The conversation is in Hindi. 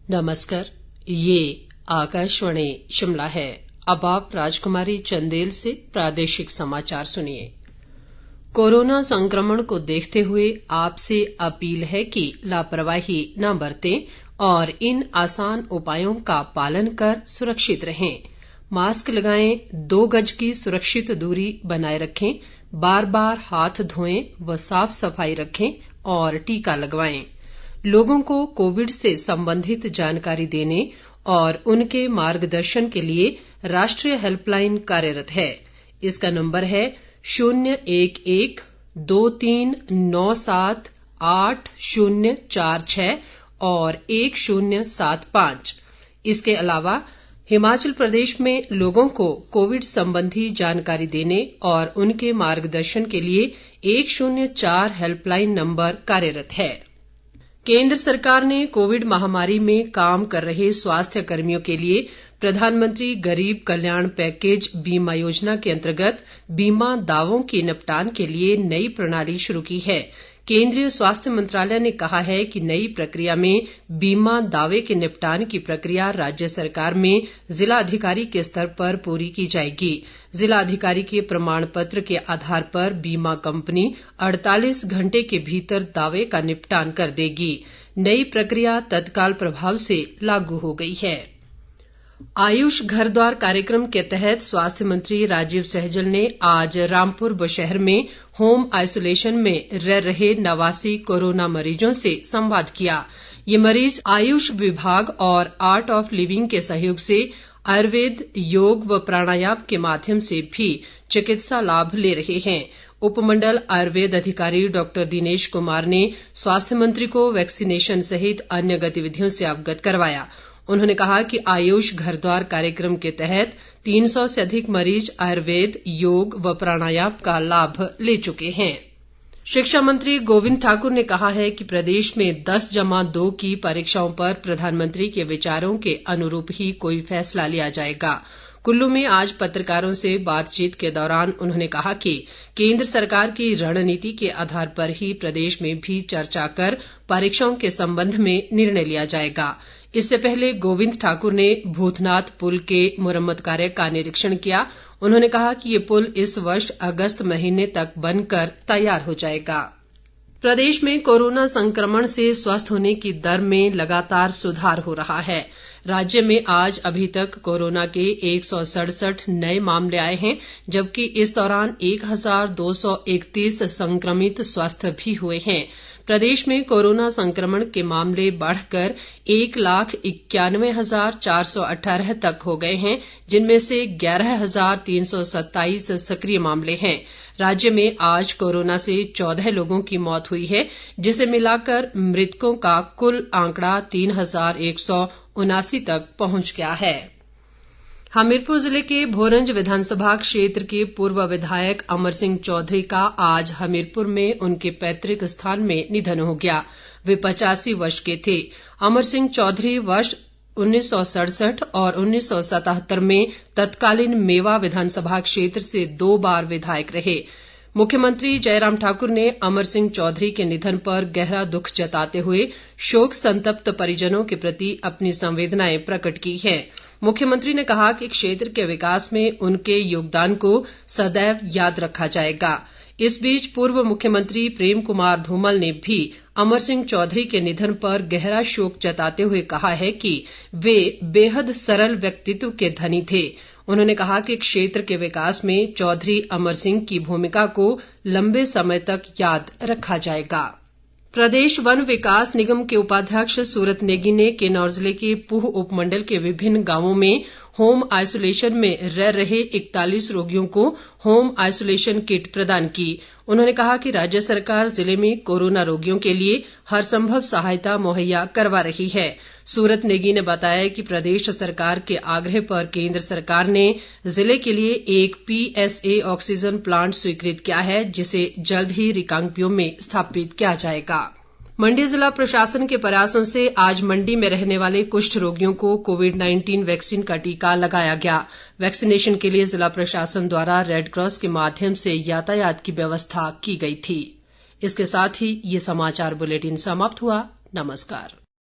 नमस्कार, ये आकाशवाणी शिमला है। अब आप राजकुमारी चंदेल से प्रादेशिक समाचार सुनिए। कोरोना संक्रमण को देखते हुए आपसे अपील है कि लापरवाही न बरतें और इन आसान उपायों का पालन कर सुरक्षित रहें। मास्क लगाएं, 2 गज की सुरक्षित दूरी बनाए रखें, बार बार हाथ धोएं व साफ सफाई रखें और टीका लगवाएं। लोगों को कोविड से संबंधित जानकारी देने और उनके मार्गदर्शन के लिए राष्ट्रीय हेल्पलाइन कार्यरत है। इसका नंबर है 011-2397-8046 और 1075। इसके अलावा हिमाचल प्रदेश में लोगों को कोविड संबंधी जानकारी देने और उनके मार्गदर्शन के लिए 104 हेल्पलाइन नंबर कार्यरत है। केंद्र सरकार ने कोविड महामारी में काम कर रहे स्वास्थ्य कर्मियों के लिए प्रधानमंत्री गरीब कल्याण पैकेज बीमा योजना के अंतर्गत बीमा दावों के निपटान के लिए नई प्रणाली शुरू की है। केंद्रीय स्वास्थ्य मंत्रालय ने कहा है कि नई प्रक्रिया में बीमा दावे के निपटान की प्रक्रिया राज्य सरकार में जिला अधिकारी के स्तर पर पूरी की जाएगी। जिला अधिकारी के प्रमाण पत्र के आधार पर बीमा कंपनी 48 घंटे के भीतर दावे का निपटान कर देगी। नई प्रक्रिया तत्काल प्रभाव से लागू हो गई है। आयुष घर द्वार कार्यक्रम के तहत स्वास्थ्य मंत्री राजीव सहजल ने आज रामपुर बुशहर में होम आइसोलेशन में रह रहे 89 कोरोना मरीजों से संवाद किया। ये मरीज आयुष विभाग और आर्ट ऑफ लिविंग के सहयोग से आयुर्वेद, योग व प्राणायाम के माध्यम से भी चिकित्सा लाभ ले रहे हैं। उपमंडल आयुर्वेद अधिकारी डॉक्टर दिनेश कुमार ने स्वास्थ्य मंत्री को वैक्सीनेशन सहित अन्य गतिविधियों से अवगत करवाया। उन्होंने कहा कि आयुष घर द्वार कार्यक्रम के तहत 300 से अधिक मरीज आयुर्वेद, योग व प्राणायाम का लाभ ले चुके हैं। शिक्षा मंत्री गोविंद ठाकुर ने कहा है कि प्रदेश में 10+2 की परीक्षाओं पर प्रधानमंत्री के विचारों के अनुरूप ही कोई फैसला लिया जाएगा। कुल्लू में आज पत्रकारों से बातचीत के दौरान उन्होंने कहा कि केंद्र सरकार की रणनीति के आधार पर ही प्रदेश में भी चर्चा कर परीक्षाओं के संबंध में निर्णय लिया जाएगा। इससे पहले गोविंद ठाकुर ने भूतनाथ पुल के मुरम्मत कार्य का निरीक्षण किया। उन्होंने कहा कि ये पुल इस वर्ष अगस्त महीने तक बनकर तैयार हो जाएगा। प्रदेश में कोरोना संक्रमण से स्वस्थ होने की दर में लगातार सुधार हो रहा है। राज्य में आज अभी तक कोरोना के 167 नए मामले आए हैं, जबकि इस दौरान 1231 संक्रमित स्वस्थ भी हुए हैं। प्रदेश में कोरोना संक्रमण के मामले बढ़कर 1,91,418 तक हो गए हैं, जिनमें से 11,327 सक्रिय मामले हैं। राज्य में आज कोरोना से 14 लोगों की मौत हुई है, जिसे मिलाकर मृतकों का कुल आंकड़ा 3,179 तक पहुंच गया है। हमीरपुर जिले के भोरंज विधानसभा क्षेत्र के पूर्व विधायक अमर सिंह चौधरी का आज हमीरपुर में उनके पैतृक स्थान में निधन हो गया। वे 85 वर्ष के थे। अमर सिंह चौधरी वर्ष 1967 और 1977 में तत्कालीन मेवा विधानसभा क्षेत्र से 2 बार विधायक रहे। मुख्यमंत्री जयराम ठाकुर ने अमर सिंह चौधरी के निधन पर गहरा दुख जताते हुए शोक संतप्त परिजनों के प्रति अपनी संवेदनाएं प्रकट की हैं। मुख्यमंत्री ने कहा कि क्षेत्र के विकास में उनके योगदान को सदैव याद रखा जाएगा। इस बीच पूर्व मुख्यमंत्री प्रेम कुमार धूमल ने भी अमर सिंह चौधरी के निधन पर गहरा शोक जताते हुए कहा है कि वे बेहद सरल व्यक्तित्व के धनी थे। उन्होंने कहा कि क्षेत्र के विकास में चौधरी अमर सिंह की भूमिका को लंबे समय तक याद रखा जाएगा। प्रदेश वन विकास निगम के उपाध्यक्ष सूरत नेगी ने किन्नौर जिले के पूह उपमंडल के विभिन्न गांवों में होम आइसोलेशन में रह रहे 41 रोगियों को होम आइसोलेशन किट प्रदान की। उन्होंने कहा कि राज्य सरकार जिले में कोरोना रोगियों के लिए हर संभव सहायता मुहैया करवा रही है। सूरत नेगी ने बताया कि प्रदेश सरकार के आग्रह पर केंद्र सरकार ने जिले के लिए एक PSA ऑक्सीजन प्लांट स्वीकृत किया है, जिसे जल्द ही रिकांगपिओ में स्थापित किया जाएगा। मंडी जिला प्रशासन के प्रयासों से आज मंडी में रहने वाले कुष्ठ रोगियों को कोविड-19 वैक्सीन का टीका लगाया गया। वैक्सीनेशन के लिए जिला प्रशासन द्वारा रेडक्रॉस के माध्यम से यातायात की व्यवस्था की गई थी। इसके साथ ही ये समाचार बुलेटिन समाप्त हुआ। नमस्कार।